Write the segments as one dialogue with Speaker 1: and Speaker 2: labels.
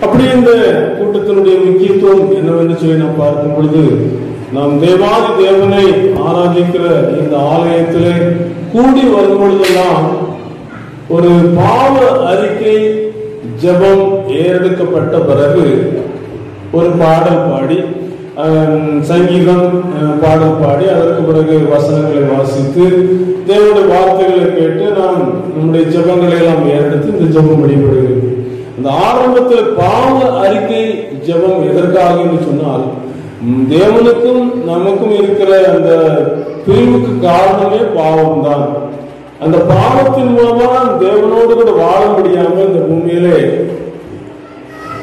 Speaker 1: அப்படி இந்த கூட்டத்தினுடைய முக்கியத்துவம் என்னவென்று சொல்லி நாம் பார்க்கும் பொழுது, நாம் தேவாதி தேவனை ஆராதிக்கிற இந்த ஆலயத்திலே கூடி வரும் பொழுதெல்லாம் ஒரு பாவ அறிக்கை ஜெபம் ஏறெடுக்கப்பட்ட பிறகு ஒரு பாடல் பாடி, சங்கீதம் பாடல் பாடி, அதற்கு பிறகு வசனங்களை வாசித்து தேவனுடைய வார்த்தைகளை கேட்டு நாம் நம்முடைய ஜெபங்களை எல்லாம் ஏறெடுத்து இந்த ஜெபம் வழிபடுகிறது. அந்த ஆரம்பத்தில் பாவ அறிக்கை ஜெபம் எதற்காக என்று சொன்னால், தேவனுக்கும் நமக்கும் இருக்கிற அந்த பிரிவுக்கு காரணமே பாவம் தான். அந்த பாவத்தின் மூலமா தேவனோடு கூட வாழ முடியாம இந்த பூமியிலே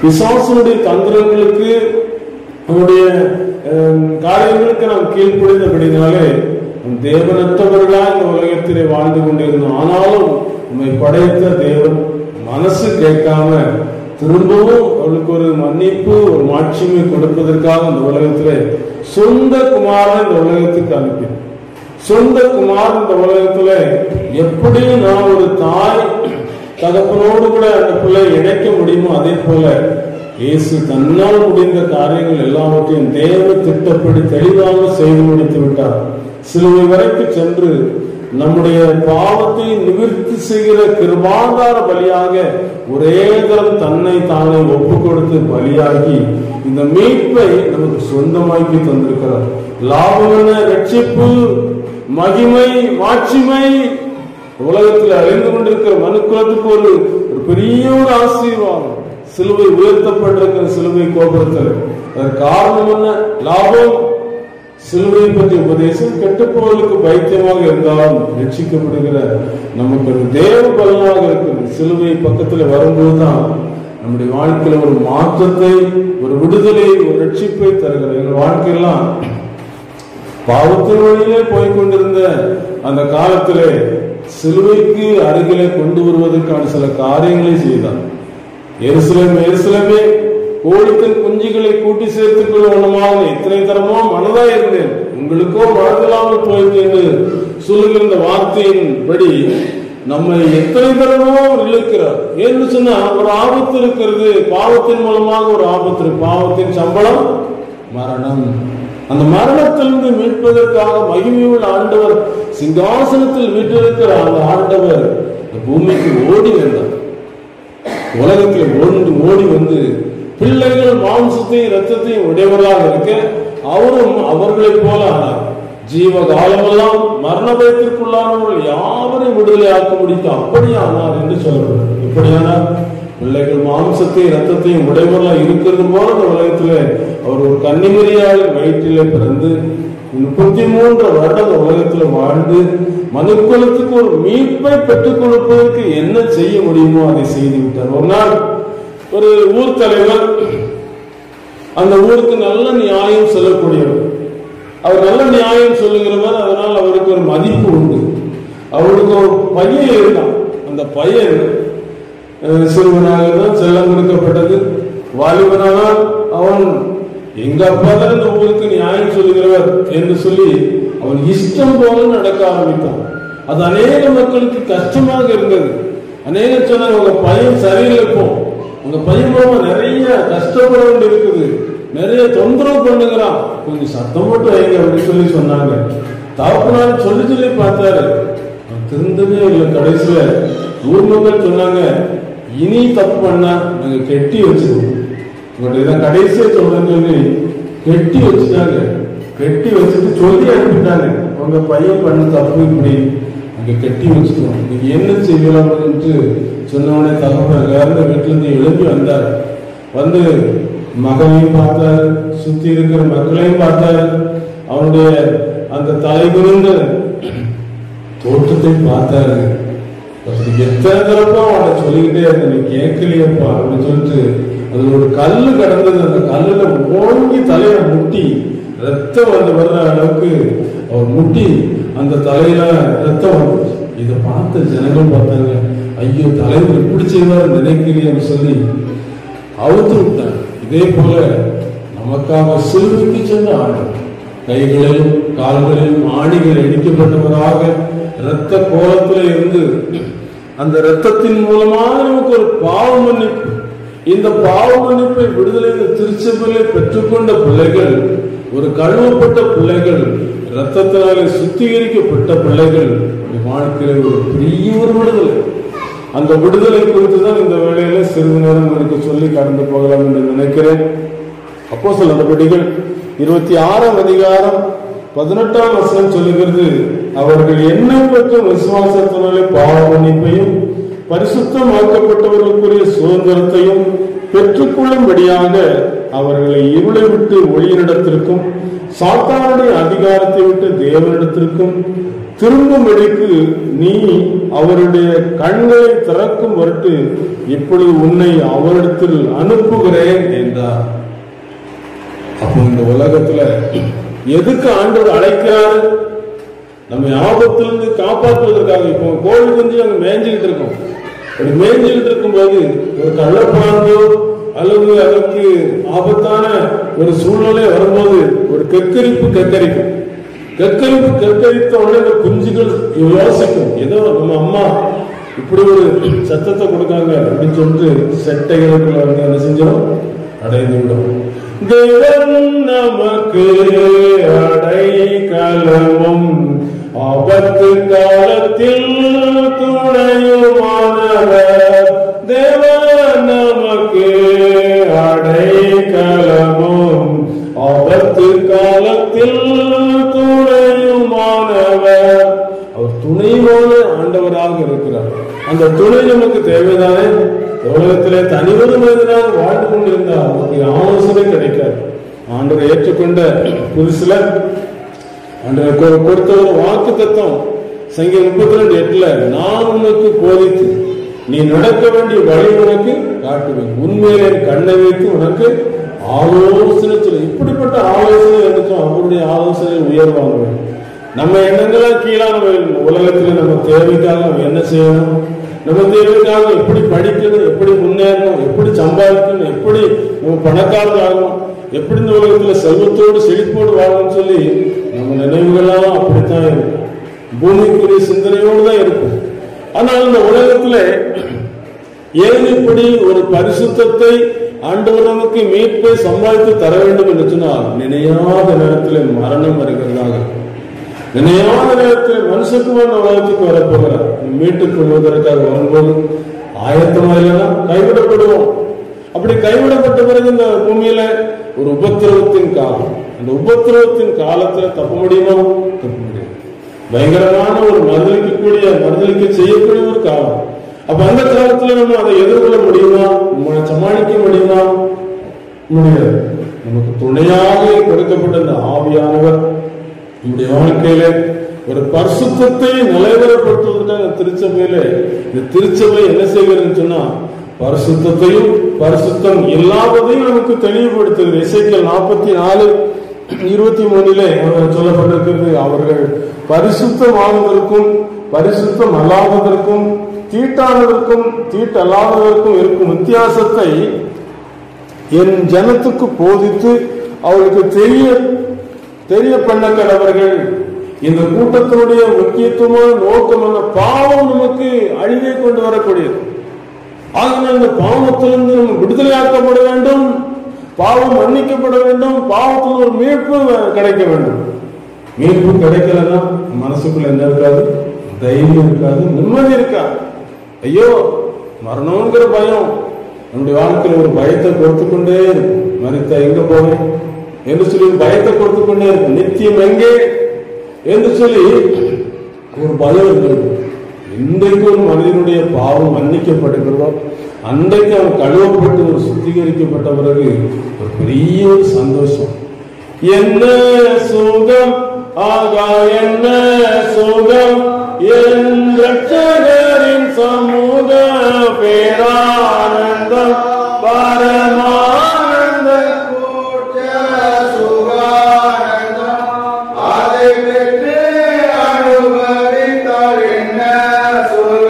Speaker 1: பிசாசுடைய தந்திரங்களுக்கு, நம்முடைய காரியங்களுக்கு நாம் கீழ்ப்படிந்தபடினாலே தேவனற்றவர்களா இந்த உலகத்திலே வாழ்ந்து கொண்டிருந்தோம். ஆனாலும் நம்மை படைத்த தேவன் மனசு கேட்காம திரும்பவும் அவளுக்கு ஒரு மன்னிப்பு, ஒரு மாட்சிமை கொடுப்பதற்காக இந்த உலகத்திலே சொந்த குமாரன் இந்த உலகத்துக்கு அனுப்பி, சொந்த குமாரன் இந்த உலகத்துல எப்படி நான் ஒரு தாய் தகப்பனோடு கூட அந்த பிள்ளை இணைக்க முடியுமோ, அதே போல இயேசு தன்னால் முடிந்த காரியங்கள் எல்லாவற்றையும் தேவ திட்டப்படி தெளிவாக செய்து முடித்து விட்டார். சிலுவை வரைக்கும் சென்று நம்முடைய பாவத்தை நிவர்த்தி செய்கிற கிருபாதார பலியாக ஒரே தரம் தன்னை தானே ஒப்பு கொடுத்து பலியாகி இந்த மீட்பை நமக்கு சொந்தமாக்கி தந்திருக்கிறார். லாபம் என்ன? ரட்சிப்பு, மகிமை, மாட்சிமை. உலகத்தில் அழிந்து கொண்டிருக்கிற மனுக்குலத்துக்கு ஒரு பெரிய ஒரு ஆசீர்வாதம். சிலுவை உயர்த்தப்பட்டிருக்கிற சிலுவை கோபுரத்தில் அதற்கு காரணம் என்ன? லாபம். சிலுவை பற்றி உபதேசம் கெட்டுப்போவதற்கு பைத்தியமாக இருந்தாலும் ரட்சிக்கப்படுகிற நமக்கு ஒரு தேவ பலனாக இருக்கிறது. சிலுவை பக்கத்தில் வரும்போதுதான் நம்முடைய வாழ்க்கையில ஒரு மாற்றத்தை, ஒரு விடுதலை, ஒரு ரட்சிப்பை தருகிற. எங்கள் வாழ்க்கையெல்லாம் பாவத்தின் வழியிலே போய்கொண்டிருந்த அந்த காலத்திலே சிலுவைக்கு அருகிலே கொண்டு வருவதற்கான சில காரியங்களை செய்தார். எருசலேமே கோழித்தன் குஞ்சுகளை கூட்டி சேர்த்துக் கொள்வனமாக எத்தனை தரமோ மனதா இருந்தேன், உங்களுக்கோ மனதில்லாமல் போயிட்டு என்று சொல்லுகிற இந்த வார்த்தையின்படி நம்மை எத்தனை தரமோ இழுக்கிறார். ஏன்னு சொன்னா ஒரு ஆபத்து இருக்கிறது. பாவத்தின் மூலமாக ஒரு ஆபத்து. பாவத்தின் சம்பளம் மரணம். அந்த மரணத்திலிருந்து மீட்பதற்காக மகிமையுள்ள ஆண்டவர் சிங்காசனத்தில் வீட்டிருக்கிற அந்த ஆண்டவர் பூமிக்கு ஓடி வந்தார். உலகத்தில் ஓடி வந்து பிள்ளைகள் மாம்சத்தையும் இரத்தத்தையும் உடையவர்களாக இருக்க அவரும் அவர்களை போல ஆனார். ஜீவ காலமெல்லாம் மரண பயத்திற்குள்ளானவர்கள் யாவரையும் விடுதலை ஆக்க முடித்து அப்படியே ஆனார் என்று சொல்லப்படுகிறது. இப்படியானார் பிள்ளைகள் மாம்சத்தையும் இரத்தத்தையும் உடையவர்களாக இருக்கிறது போல இந்த உலகத்துல அவர் ஒரு கன்னிமரியாளின் வயிற்றிலே பிறந்து 33 வருடம் உலகத்துல வாழ்ந்து மனுக்குலத்துக்கு ஒரு மீட்பை பெற்றுக் கொடுப்பதற்கு என்ன செய்ய முடியுமோ அதை செய்து விட்டார். ஒரு நாள் ஒரு ஊர் தலைவர், அந்த ஊருக்கு நல்ல நியாயம் சொல்லக்கூடியவர், அவர் நல்ல நியாயம் சொல்லுகிறவர். அதனால் அவருக்கு ஒரு மதிப்பு உண்டு. அவருக்கு ஒரு பையன் இருந்தான். அந்த பையன் சிறுவனாக தான் செல்லம் கொடுக்கப்பட்டது. வாலிபனால் அவன் எங்க அப்பா தான் இந்த ஊருக்கு நியாயம் சொல்லுகிறவர் என்று சொல்லி அவன் இஷ்டம் போல நடக்க ஆரம்பித்தான். அது அநேக மக்களுக்கு கஷ்டமாக இருந்தது. அநேக சொன்னாங்க, உங்க பையன் சரியில்லை, போ, உங்க பையன் மூலமா நிறைய கஷ்டப்பட வேண்டி இருக்குது, நிறைய தொந்தரவு பண்ணுகிறான், கொஞ்சம் சத்தம் போட்டு வைங்க அப்படின்னு சொல்லி சொன்னாங்க. தகப்பனார் சொல்லி பார்த்தாரு, திருந்தவே இல்லை. கடைசியில ஊர் மக்கள் சொன்னாங்க, இனி தப்பு பண்ணா நாங்க கெட்டி வச்சிருவோம், உங்கள்கிட்ட கடைசியா சொல்றேன்னு சொல்லி கெட்டி வச்சுட்டாங்க. கெட்டி வச்சுட்டு சொல்லி அனுப்பிட்டாங்க, உங்க பையன் பண்ண தப்பு இப்படி அங்க கெட்டி வச்சுக்கணும், நீங்க என்ன செய்யலாம்னு சொன்னோடனே தகப்பன் வேற வீட்டுல இருந்து எழுப்பி வந்தார். வந்து மகளையும் பார்த்தார், சுத்தி இருக்கிற மக்களையும் பார்த்தார், அவனுடைய அந்த தலைகுனிந்த தோற்றத்தை பார்த்தாரு. எத்தனை தரப்பா அவனை சொல்லிக்கிட்டே இருந்த, நீ கேட்கலையப்பா அப்படின்னு சொல்லிட்டு அதுல ஒரு கல்லு கடந்தது. அந்த கல்லுல ஓங்கி தலையில முட்டி ரத்தம் வந்து வர்ற அளவுக்கு அவர் முட்டி அந்த தலையில ரத்தம் வந்துச்சு. இதை பார்த்த ஜனங்கள் பார்த்தாங்க, ஐயோ தலைவர் எப்படி செய்வார் நினைக்கிறீன்னு சொல்லி அவுத்து விட்டாங்க. இதே போல நமக்காக சிலுவைக்கு சென்ற ஆண்டவர் கைகளிலும் கால்களிலும் ஆணிகள் அடிக்கப்பட்டவராக இரத்த கோலத்தில் இருந்து அந்த இரத்தத்தின் மூலமாக நமக்கு ஒரு பாவ மன்னிப்பு, இந்த பாவ மன்னிப்பை விடுதலை திருச்சபையிலே பெற்றுக்கொண்ட பிள்ளைகள், ஒரு கழுவப்பட்ட பிள்ளைகள், இரத்தத்தினாலே சுத்திகரிக்கப்பட்ட பிள்ளைகள் வாழ்க்கையில ஒரு பெரிய ஒரு விடுதலை. அந்த விடுதலை குறித்து தான் இந்த வேளையில சிறிது நேரம் எனக்கு சொல்லி கடந்து போகலாம் என்று நினைக்கிறேன். அப்போஸ்தலர் நடபடிகள் 26ஆம் அதிகாரம் 18ஆம் வசனம் சொல்லுகிறது, அவர்கள் என்னை பெற்ற விசுவாசத்தினாலே பாவ மன்னிப்பையும் பரிசுத்தமாக்கப்பட்டவர்களுக்குரிய சுதந்திரத்தையும் பெற்றுக்கொள்ளும்படியாக அவர்களை இருளை விட்டு ஒளியினிடத்திற்கும் சாத்தானுடைய அதிகாரத்தை விட்டு தேவனிடத்திற்கும் திரும்பும்படிக்கு நீ அவருடைய கண்களை திறக்கும் பொருட்டு இப்பொழுது உன்னை அவரிடத்தில் அனுப்புகிறேன் என்றார். அப்போ இந்த உலகத்துல எதுக்கு ஆண்டவர் அழைக்கிறாரு? நம்ம ஆபத்திலிருந்து காப்பாற்றுவதற்காக. இப்போ கோழி குஞ்சு அங்க மேய்ஞ்சுக்கிட்டு இருக்கோம். அப்படி மேய்ஞ்சுக்கிட்டு இருக்கும்போது ஒரு கள்ளப்பாம்போ அல்லது அதற்கு ஆபத்தான ஒரு சூழ்நிலை வரும்போது ஒரு கெக்கரித்த உடனே இந்த குஞ்சுகள் யோசிக்கும், ஏதோ நம்ம அம்மா இப்படி ஒரு சத்தத்தை கொடுக்காங்க அப்படின்னு சொல்லிட்டு செட்டைகளுக்குள்ள வந்து என்ன செஞ்சோம், அடைந்து விடும். தேவன் நமக்கு அடைக்கலமும் ஆபத்து காலத்தில் துணையுமானவர். தேவன் நமக்கு அடைக்கலமும் ஆபத்து காலத்தில் துணையுமானவர். அவர் துணையுமான ஆண்டவராக இருக்கிறார். அந்த துணை நமக்கு தேவைதானே? உலகத்திலே தனிவொரு மனிதனாக வாழ்ந்து கொண்டிருந்தால் நமக்கு ஆலோசனை கிடைக்காது. ஆண்டவரை ஏற்றுக்கொண்ட புதுசுல ஆண்டவர் கொடுத்த ஒரு வாக்கு தத்துவம் சங்கீதம் 32:8, நான் உனக்கு போதித்து நீ நடக்க வேண்டிய வழி உனக்கு காட்டுவேன், உண்மையிலே கண்ணை வைத்து உனக்கு ஆலோசனை சொல்லு. இப்படிப்பட்ட ஆலோசனை எடுத்தோம். அவருடைய ஆலோசனை உயர்வாங்க. நம்ம எண்ணங்களாம் கீழான உலகத்துல நம்ம தேவைக்காக நம்ம என்ன செய்யணும், நம்ம தேவைக்காக எப்படி படிக்கணும், எப்படி முன்னேறணும், எப்படி சம்பாதிக்கணும், எப்படி நம்ம பணக்காரர்கள் ஆகணும், எப்படி இந்த உலகத்துல செல்வத்தோடு செழிப்போடு வாழணும்னு சொல்லி நம்ம நினைவுகளாம் அப்படித்தான் இருக்கும். பூமிக்குரிய சிந்தனையோடு தான் இருக்கும். ஆனால் இந்த உலகத்துல ஏன் இப்படி ஒரு பரிசுத்தத்தை ஆண்டவர் நமக்கு மீட்பை சம்பாதித்து தர வேண்டும் என்று சொன்னால், நினையாத நேரத்தில் மரணம் வருகிறதாக, நினையாத நேரத்தில் மனுஷக்குமான உலகத்துக்கு வரப்போகிறார். மீட்டுக் கொள்வதற்காக வரும்போது ஆயத்தமாக கைவிடப்படுவோம். அப்படி கைவிடப்பட்ட பிறகு இந்த பூமியில ஒரு உபத்திரவத்தின் காலம், அந்த உபத்திரவத்தின் காலத்துல தப்ப முடியுமா? தப்ப முடியாது. பயங்கரமான ஒரு மறுதலிக்க செய்யக்கூடிய ஒரு காலம். அப்ப அந்த காலத்துல நம்ம அதை எதிர்கொள்ள முடியுமா? நம்மளை சமாளிக்க முடியுமா? முடியாது. நமக்கு துணையாக கொடுக்கப்பட்ட அந்த ஆவியானவர் நம்முடைய வாழ்க்கையில ஒரு பரிசுத்தத்தை நிலைவரப்படுத்துவதற்காக திருச்சபையில இந்த திருச்சபை என்ன செய்கிறதுன்னு சொன்னா, பரிசுத்தத்தையும் பரிசுத்தம் இல்லாததையும் நமக்கு தெளிவுபடுத்துகிறது. எசேக்கியேல் 44:23 சொல்லப்பட்டிருக்கிறது, அவர்கள் பரிசுத்தமானதற்கும் பரிசுத்தம் அல்லாததற்கும் தீட்டானதற்கும் தீட்டல்லாததற்கும் இருக்கும் வித்தியாசத்தை என் ஜனத்துக்கு போதித்து அவருக்கு தெரிய பண்ண கடவர்கள். இந்த கூட்டத்தினுடைய முக்கியத்துவமான நோக்கம் என்ன? பாவம் நமக்கு அழிவை கொண்டு வரக்கூடியது. ஆகவே இந்த பாவத்திலிருந்து நம்ம விடுதலையாக்கப்பட வேண்டும், பாவம் மன்னிக்கப்பட வேண்டும், பாவத்தில் ஒரு மீட்பு கிடைக்க வேண்டும். மீட்பு கிடைக்கலன்னா மனசுக்குள்ள என்ன இருக்காது? தைரியம் இருக்காது, நிம்மதி இருக்காது. ஐயோ மரணம்ங்கிற பயம் நம்முடைய வாழ்க்கையில் ஒரு பயத்தை கொடுத்து கொண்டே இருக்கும். மரித்தா எங்க போவேன் என்று சொல்லி பயத்தை கொடுத்து கொண்டே இருக்கும். நித்தியம் எங்கே என்று சொல்லி ஒரு பயம் இருக்கிறது. இன்றைக்கு ஒரு மனிதனுடைய பாவம் மன்னிக்கப்படுகிறதோ அன்றைக்கு அவன் கழுவப்பட்டு ஒரு சுத்திகரிக்கப்பட்ட பிறகு ஒரு பெரிய ஒரு சந்தோஷம். என்ன சுகம் ஆகா, என்ன சுகம் என் ரட்சகரின் சமூக பேரானந்தம் பரமானந்த கூட்ட சுகானந்தம் அதை பெற்று அனுபவித்தார். என்ன சுகம்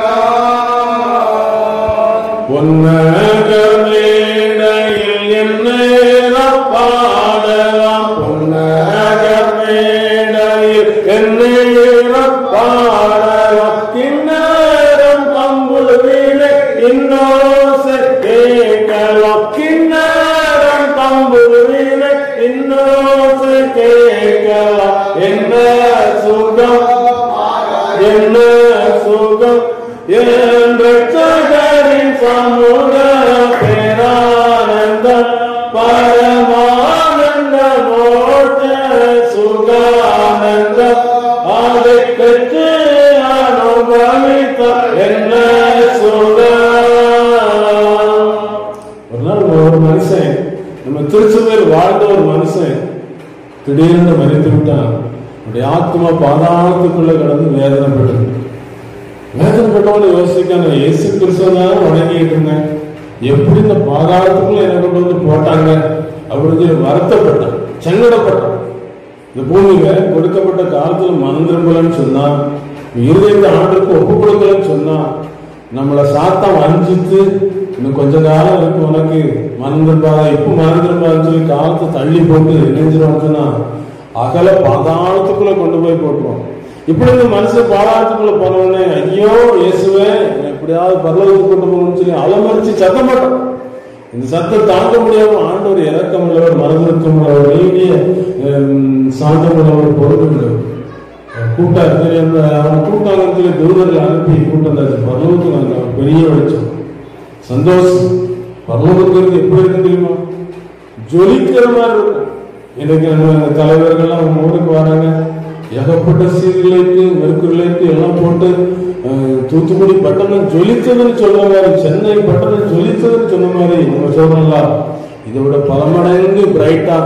Speaker 1: பொன்னக மேடையில் என்னேரம் பாடலாம், பொன்னக மேடையில் என்னேரம் பாடலாம், கிண்ணறம் பங்குள் வீணை இன்னோசை ஒரு நாள் ஒரு மனுஷன், நம்ம திருச்சபையில் வாழ்ந்த ஒரு மனுஷன் திடீர்னு மறித்து விட்டான். அப்படி ஆத்மா பாதாளத்துக்குள்ள கடந்து வேதனைப்பட்டவன்னு யோசிக்கான இயேசு கிறிஸ்துவதான் வணங்கிட்டு இருந்தேன், எப்படி இந்த பாதாளத்துக்குள்ள என்ன கொண்டு வந்து போட்டாங்க அப்படின்னு சொல்லி வருத்தப்பட்டான், சங்கடப்பட்டான். இந்த பூமியில கொடுக்கப்பட்ட காலத்துல மனம் திரும்பலன்னு சொன்னா, இருதயத்தை ஆண்டுக்கு ஒப்பு கொடுக்கலன்னு சொன்னா, நம்மளை சாத்தம் வஞ்சித்து இன்னும் கொஞ்ச காலம் இருக்கு உனக்கு மனம் திரும்பாத, இப்ப மனம் திரும்பாதுன்னு சொல்லி காலத்தை தள்ளி போட்டு நினைஞ்சிருவான்னு சொன்னா அகல பாதாளத்துக்குள்ள கொண்டு போய் போட்டுருவோம். இப்படி இந்த மனுஷன் பாதாளத்துக்குள்ள போனவனே, ஐயோ இயேசுவே எப்படியாவது பரலோகத்துக்கு கொண்டு போகணும்னு சொல்லி அலமரிச்சு சத்தம் போட்டான். இந்த சத்தம் தாங்க முடியாம ஆண்டவர் இறக்கம் உள்ளவர், மனதிற்கும் உள்ளவர், நீடிய சாந்தம் உள்ளவர், பொறுப்பு உள்ளவர் கூட்டாரு. அவன் கூட்டாங்கத்துல தூதர்கள் அனுப்பி கூட்டம் பரலோகத்துக்கு பெரிய வெளிச்சம், சந்தோஷம். பரலோகத்துக்கு எப்படி இருக்கு தெரியுமா? ஜொலிக்கிற மாதிரி இருக்கும். இன்னைக்கு நம்ம தலைவர்கள்லாம் அவங்க ஊருக்கு வராங்க, ஏகப்பட்ட சீர்லைட்டு மெருக்குலைட்டு எல்லாம் போட்டு தூத்துக்குடி பட்டணம் ஜொலித்ததுன்னு சொல்ற மாதிரி, சென்னை பட்டணம் ஜொலித்ததுன்னு சொன்ன மாதிரி நம்ம சொல்றோம்ல, இதை விட பல மடங்கு பிரைட்டா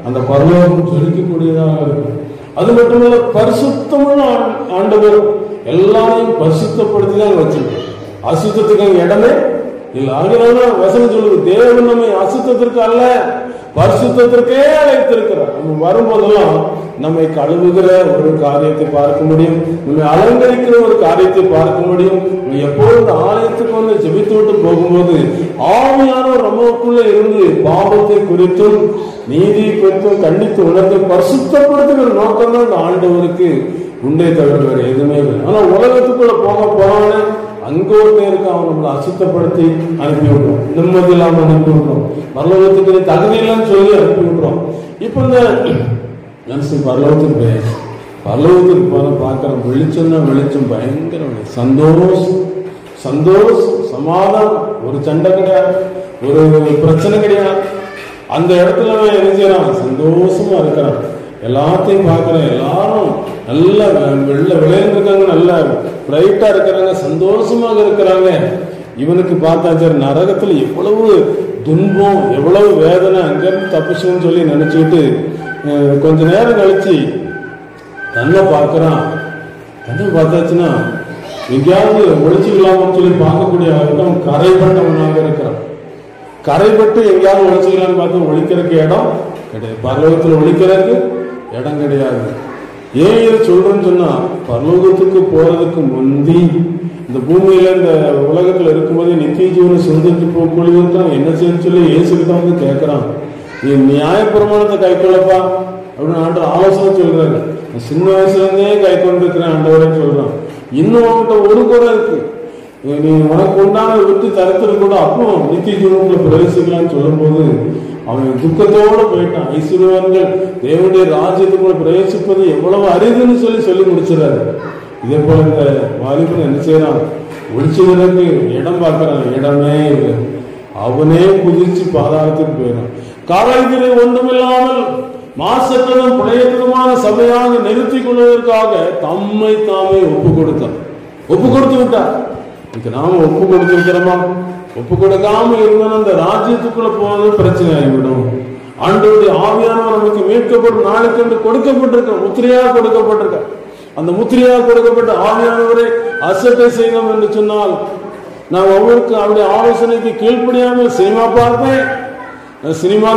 Speaker 1: அந்த பரலோகம் ஜொலிக்கக்கூடியதாக இருக்கும். அது மட்டுமல்ல, பரிசுத்தமான ஆண்டவர் எல்லாரையும் பரிசுத்தப்படுத்தி தான் வச்சிருக்கோம். அசுத்தத்துக்கு அங்க இடமே இல்லை. அதனால வசனம் சொல்லுது, தேவன் நம்மை அசுத்தத்திற்கு அல்ல பரிசுத்தத்திற்கே அழைத்திருக்கிறார். நம்ம வரும்போதெல்லாம் நம்மை கழுவுகிற ஒரு காரியத்தை பார்க்க முடியும், நம்மை அலங்கரிக்கிற ஒரு காரியத்தை பார்க்க முடியும். எப்பொழுது ஆலயத்துக்கு வந்து ஜெபித்து விட்டு போகும்போது ஆவியானவர் நமக்குள்ள இருந்து பாவத்தை குறித்தும் நீதி குறித்தும் கண்டித்து உணர்ந்து பரிசுத்தப்படுத்துகிற நோக்கம் தான் இந்த ஆண்டவருக்கு உண்டே தவிர வேற எதுவுமே இல்லை. ஆனா உலகத்துக்குள்ள போனவனே அங்க ஒருத்தர் இருக்கு, அவன் நம்மளை அசுத்தப்படுத்தி அனுப்பி விடுறோம், நிம்மதி இல்லாம அனுப்பி விடுறோம், பரலோகத்துக்கு தகுதி இல்லைன்னு சொல்லி அனுப்பி விடுறோம். இப்ப இந்த மனுஷன் பரலோகத்துக்கு போன பார்க்கிற வெளிச்சம்னா வெளிச்சம் பயங்கர சந்தோஷம், சமாதானம், ஒரு சண்டை கிடையாது, ஒரு பிரச்சனை கிடையாது. அந்த இடத்துல என்ன செய்யறான்? சந்தோஷமா இருக்கிறான், எல்லாத்தையும் பார்க்கிறேன், எல்லாரும் நல்லா விளையாண்டுருக்காங்க, நல்லா பிரைட்டா இருக்கிறாங்க, சந்தோஷமாக இருக்கிறாங்க. இவனுக்கு பார்த்தா சரி நரகத்துல எவ்வளவு துன்பம், எவ்வளவு வேதனை, அங்கிருந்து தப்பிச்சுன்னு சொல்லி நினைச்சுக்கிட்டு கொஞ்ச நேரம் கழிச்சு தன்னை பார்க்கிறான். தன்னை பார்த்தாச்சுன்னா எங்கேயாவது ஒழிச்சுக்கலாம்னு சொல்லி பார்க்கக்கூடிய இடம் கரைப்பட்டவனாக இருக்கிறான். கரைப்பட்டு எங்கேயாவது ஒழிச்சுக்கலான்னு பார்த்து ஒழிக்கிறதுக்கு இடம் கிடையாது, பரலோகத்தில் ஒழிக்கிறதுக்கு இடம் கிடையாது. ஏன் இது சொல்றேன்னு சொன்னா, பரலோகத்துக்கு போறதுக்கு முந்தி இந்த பூமியில இந்த உலகத்துல இருக்கும்போது நித்திய ஜீவனை சொந்தத்து போக்குவதற்காக என்ன செய்யணும்னு சொல்லி இயேசுகிட்ட வந்து கேட்கிறான். நீ நியாயப்பிரமாணத்தை கை கொள்ளப்பா அப்படின்னு ஆண்டவர் ஆலோசனை சொல்றாரு. சின்ன வயசுல இருந்தே கை கொண்டிருக்கிறேன் ஆண்டவரேன்னு சொல்றான். இன்னும் அவன்கிட்ட ஒரு குறை இருக்கு, நீ உனக்கு உண்டான விட்டு தரத்துல கூட அப்போ நித்திய ஜீவனுக்குள்ள பிரவேசிக்கலாம்னு சொல்லும் போது அவன் துக்கத்தோடு போயிட்டான். ஐஸ்வர்யவான்கள் தேவனுடைய ராஜ்யத்துக்குள்ள பிரவேசிப்பது எவ்வளவு அரிதுன்னு சொல்லி முடிச்சிடறாரு. இதே போல இந்த வாலிபன் என்ன செய்யறான்? ஒழிச்சுக்கிறதுக்கு இடம் பார்க்கிறான், இடமே இல்லை. அவனே குதிச்சு பாதாளத்துக்கு போயிடான். காலைத்திலே ஒன்றுமில்லாமல் மாசற்றதும் புனையற்றதுமான சபையாக நிறுத்தி கொள்வதற்காக தம்மை தாமே ஒப்பு கொடுத்து விட்டார். இதுக்கு நாம ஒப்பு கொடுத்திருக்கிறோமா? ஒப்பு கொடுக்காம இருந்தாலும் அந்த ராஜ்யத்துக்குள்ள போவது பிரச்சனை ஆகிவிடும். ஆண்டவருடைய ஆவியானவர் நமக்கு மீட்கப்படும் நாளுக்கென்று கொடுக்கப்பட்டிருக்க, முத்திரையாக கொடுக்கப்பட்டிருக்க. அந்த முத்திரையாக கொடுக்கப்பட்ட ஆவியானவரை அசட்டை செய்தோம் என்று சொன்னால், நான் ஒவ்வொருக்கு அவருடைய ஆலோசனைக்கு கீழ்ப்படியாமல் சினிமா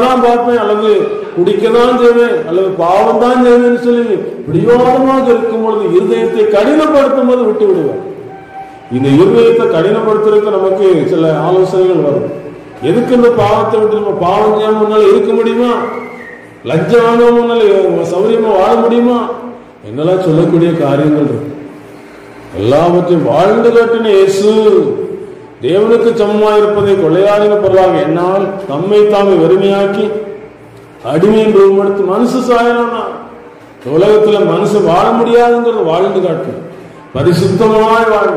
Speaker 1: தான் பார்ப்பேன், அல்லது குடிக்கதான் செய்வேன், அல்லது பாவம் தான் செய்வேன் சொல்லி பிடிவாதமாக இருக்கும் பொழுது இருதயத்தை கடினப்படுத்தும் போது விட்டு விடுவேன். இந்த இருதயத்தை கடினப்படுத்துறதுக்கு நமக்கு சில ஆலோசனைகள் வரும். எதுக்கு இந்த பாவத்தை விட்டு நம்ம பாவம் செய்யாம முன்னால இருக்க முடியுமா? லஞ்சம் வாங்க முன்னால சௌரியமா வாழ முடியுமா? என்னெல்லாம் சொல்லக்கூடிய காரியங்கள் இருக்கு. எல்லாவற்றையும் வாழ்ந்து காட்டின இயேசு தேவனுக்கு சமமா இருப்பதை கொள்ளையாடின பொருளாக என்னால் தம்மை தாமே வெறுமையாக்கி அடிமையின் ரூபம் மனுஷ சாயலானா. உலகத்துல மனுஷன் வாழ முடியாதுங்கிறது வாழ்ந்து காட்டு, பரிசுத்தமாய் வாழ.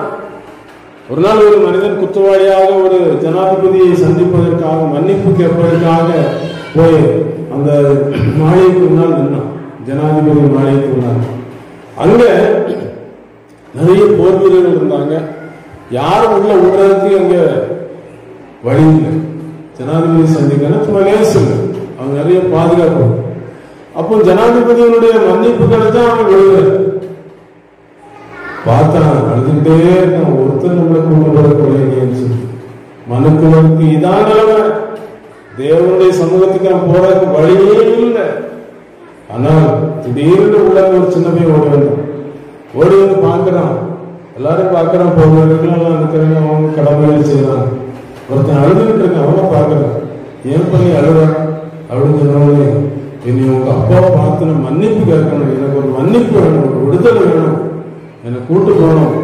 Speaker 1: ஒரு நாள் ஒரு மனிதன் குற்றவாளியாக ஒரு ஜனாதிபதியை சந்திப்பதற்காக மன்னிப்பு கேட்பதற்காக போய் அந்த மாளிகைக்கு முன்னால் நின்றான். ஜனாதிபதி மாளிகைக்கு முன்னால் அங்க நிறைய போர் வீரர்கள் இருந்தாங்க. யாரும் உள்ள விடுறதுக்கு அங்க வழி இல்லை. ஜனாதிபதி சந்திக்கணும், சும்மா லேசுங்க, அவங்க நிறைய பாதுகாப்பு. அப்போ ஜனாதிபதியினுடைய மன்னிப்பு கிடைச்சா அவன் விழுவார். பார்த்தா அழுதுகிட்டே இருக்கான், ஒருத்தர் நம்மளை கூட்டு போடக்கூடாதுன்னு சொல்லி. மனுக்கு இதான் நிலைமை. தேவனுடைய சமூகத்துக்கு நான் போறதுக்கு வழியே இல்லை. ஆனால் திடீர்னு உள்ள ஒரு சின்ன பையன் ஓடி வந்தான். ஓடி வந்து பார்க்கறான், எல்லாரும் பார்க்கறான், போகிறவர்கள் இருக்கிறாங்க, அவங்க கடமையை செய்யறாங்க. ஒருத்தன் அழுதுகிட்டு இருக்கான், அவனை பார்க்கறான். ஏன் பண்ணி அழுவான் அப்படின்னு சொன்னோடனே, இனி உங்க அப்பாவை பார்த்து நான் மன்னிப்பு கேட்கணும், எனக்கு ஒரு மன்னிப்பு வேணும், ஒரு விடுதலை வேணும், என்னை கூட்டு போகணும்,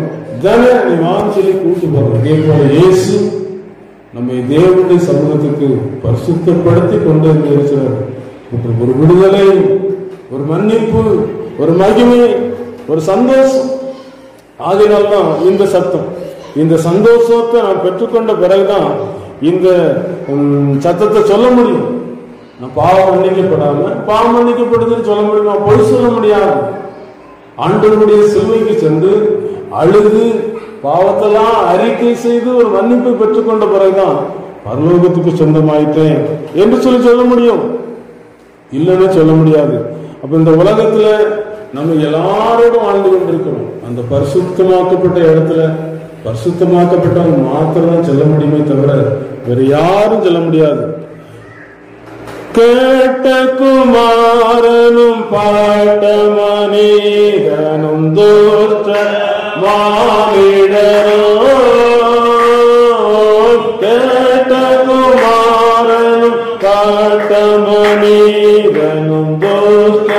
Speaker 1: தானே நீ வான்னு சொல்லி கூட்டு போறோம். இதே போல இயேசு நம்மை தேவனுடைய சமூகத்துக்கு பரிசுத்தப்படுத்தி கொண்டு இருக்கிறார். ஒரு விடுதலை, ஒரு மன்னிப்பு, ஒரு மகிமை, ஒரு சந்தோஷம். ஆகையினால்தான் இந்த சத்தம், இந்த சந்தோஷத்தை நான் பெற்றுக்கொண்ட பிறகுதான் இந்த சத்தத்தை சொல்ல முடியும். நான் பாவம் மன்னிக்கப்படாம பாவம் மன்னிக்கப்படுதுன்னு சொல்ல முடியுமா? பொய் சொல்ல முடியாது. ஆண்டவருடைய சிலுவைக்கு சென்று அழுது பாவத்தெல்லாம் அறிக்கை செய்து ஒரு மன்னிப்பை பெற்றுக்கொண்ட பிறகுதான் பரலோகத்துக்கு சொந்தமாயிட்டேன் என்று சொல்லி சொல்ல முடியும், இல்லைன்னு சொல்ல முடியாது. அப்ப இந்த உலகத்துல நம்ம எல்லாரோடும் வாழ்ந்து கொண்டிருக்கிறோம். அந்த பரிசுத்தமாக்கப்பட்ட இடத்துல பரிசுத்தமாக்கப்பட்டவங்க மாத்திரம் செல்ல முடியுமே தவிர வேற யாரும் செல்ல முடியாது. கேட்ட குமாரனும் பாட்ட மனிதனும் தோற்ற மானிடரோ, கேட்ட குமாரனும் பாட்ட மனிதனும் தோற்ற